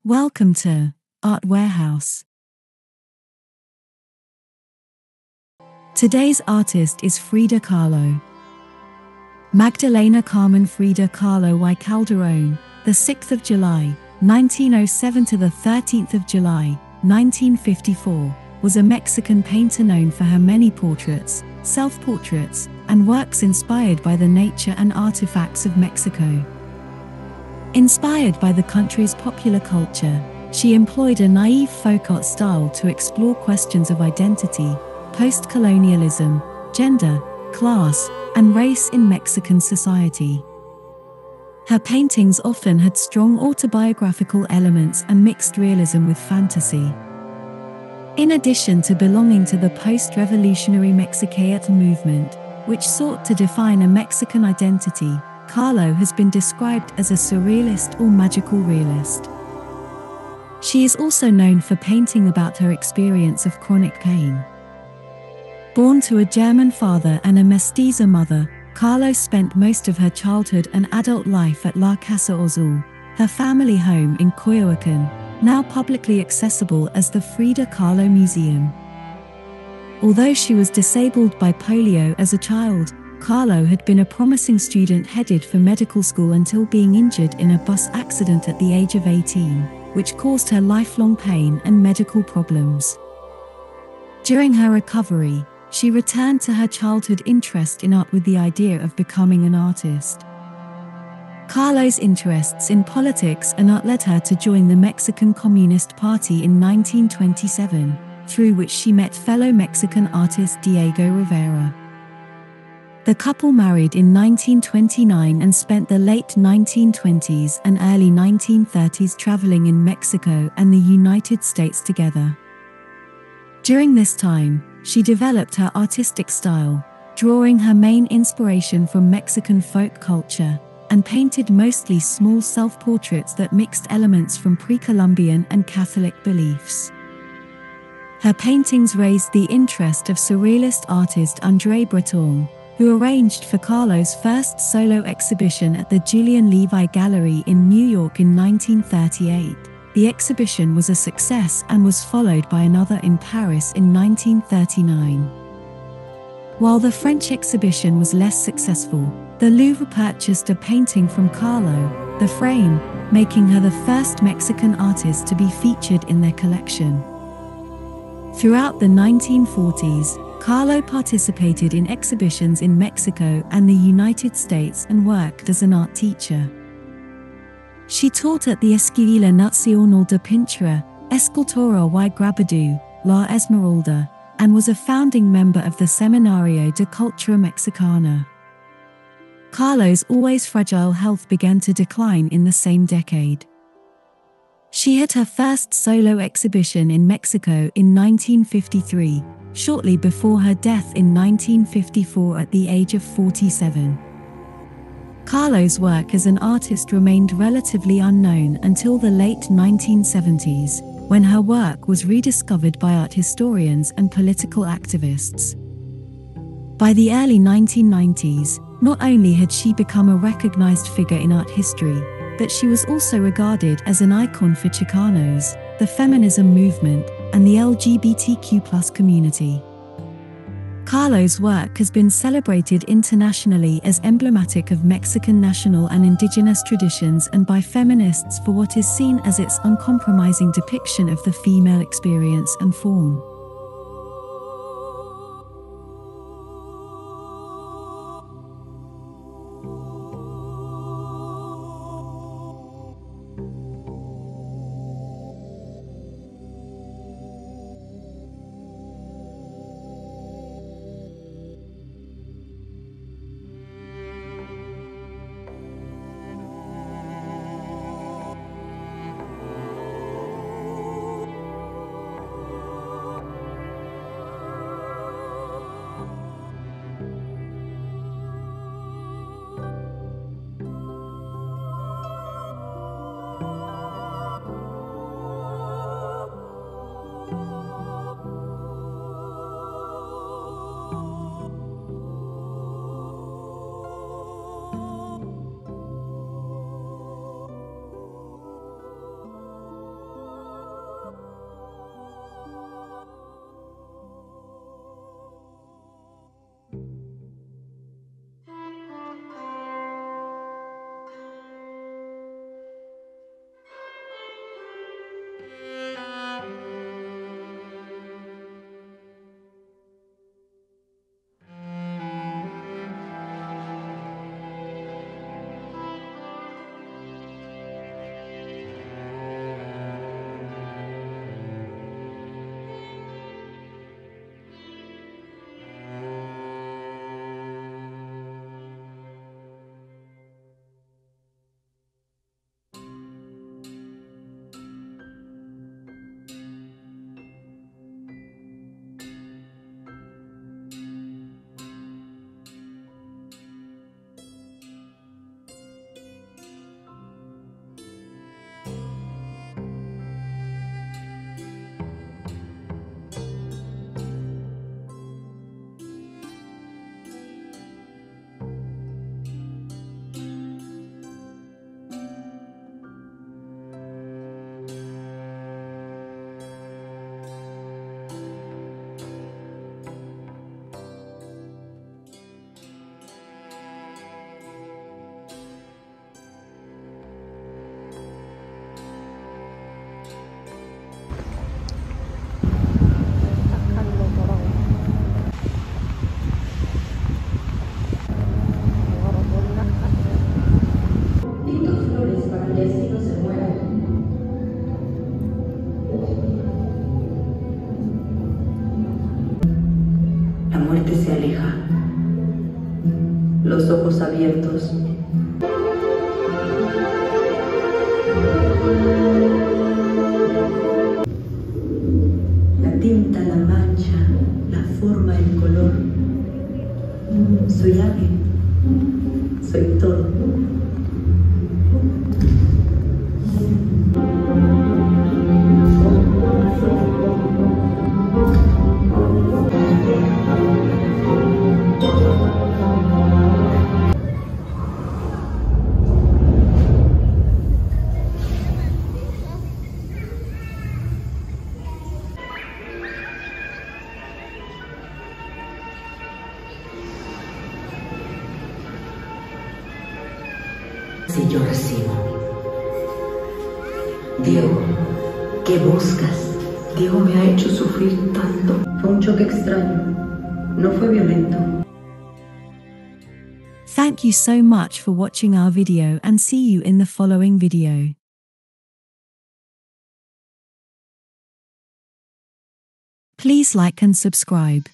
Welcome to Art Warehouse. Today's artist is Frida Kahlo. Magdalena Carmen Frida Kahlo y Calderón, the 6th of July, 1907 to the 13th of July, 1954, was a Mexican painter known for her many portraits, self-portraits, and works inspired by the nature and artifacts of Mexico. Inspired by the country's popular culture, she employed a naive folk art style to explore questions of identity, post-colonialism, gender, class, and race in Mexican society. Her paintings often had strong autobiographical elements and mixed realism with fantasy. In addition to belonging to the post-revolutionary Mexicaete movement, which sought to define a Mexican identity, Kahlo has been described as a surrealist or magical realist. She is also known for painting about her experience of chronic pain. Born to a German father and a mestiza mother, Kahlo spent most of her childhood and adult life at La Casa Azul, her family home in Coyoacán, now publicly accessible as the Frida Kahlo Museum. Although she was disabled by polio as a child, Kahlo had been a promising student headed for medical school until being injured in a bus accident at the age of 18, which caused her lifelong pain and medical problems. During her recovery, she returned to her childhood interest in art with the idea of becoming an artist. Kahlo's interests in politics and art led her to join the Mexican Communist Party in 1927, through which she met fellow Mexican artist Diego Rivera. The couple married in 1929 and spent the late 1920s and early 1930s traveling in Mexico and the United States together. During this time, she developed her artistic style, drawing her main inspiration from Mexican folk culture, and painted mostly small self-portraits that mixed elements from pre-Columbian and Catholic beliefs. Her paintings raised the interest of surrealist artist André Breton, who arranged for Kahlo's first solo exhibition at the Julian Levy Gallery in New York in 1938. The exhibition was a success and was followed by another in Paris in 1939. While the French exhibition was less successful, the Louvre purchased a painting from Kahlo, The Frame, making her the first Mexican artist to be featured in their collection. Throughout the 1940s, Kahlo participated in exhibitions in Mexico and the United States and worked as an art teacher. She taught at the Escuela Nacional de Pintura, Escultura y Grabado, La Esmeralda, and was a founding member of the Seminario de Cultura Mexicana. Kahlo's always fragile health began to decline in the same decade. She had her first solo exhibition in Mexico in 1953, shortly before her death in 1954 at the age of 47. Kahlo's work as an artist remained relatively unknown until the late 1970s, when her work was rediscovered by art historians and political activists. By the early 1990s, not only had she become a recognized figure in art history, but she was also regarded as an icon for Chicanos, the feminism movement, and the LGBTQ+ community. Kahlo's work has been celebrated internationally as emblematic of Mexican national and indigenous traditions and by feminists for what is seen as its uncompromising depiction of the female experience and form. La tinta, la mancha, la forma, el color. Soy alguien. Soy todo. Si yo recibo. Diego, ¿qué buscas? Diego me ha hecho sufrir tanto. Fue un choque extraño. No fue violento. Thank you so much for watching our video and see you in the following video. Please like and subscribe.